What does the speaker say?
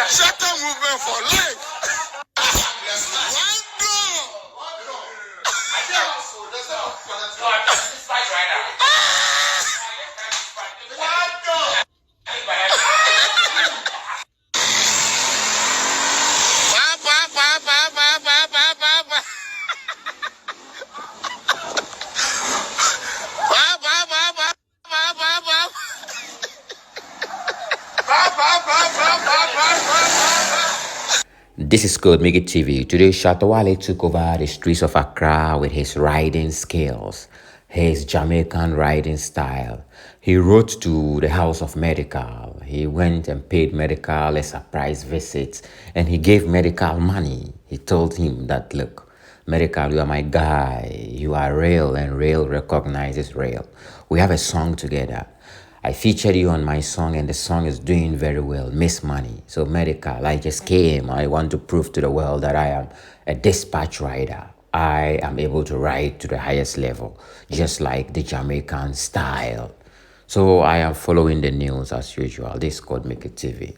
Shatta movement for life. This is Code Make It TV. Today, Shatta Wale took over the streets of Accra with his riding skills, his Jamaican riding style. He wrote to the house of Medikal. He went and paid Medikal a surprise visit, and he gave Medikal money. He told him that, look, Medikal, you are my guy. You are real, and real recognizes real. We have a song together. I featured you on my song, and the song is doing very well. Miss Money. So Medikal, I just came. I want to prove to the world that I am a dispatch rider. I am able to ride to the highest level, just like the Jamaican style. So I am following the news as usual. This is called Make It TV.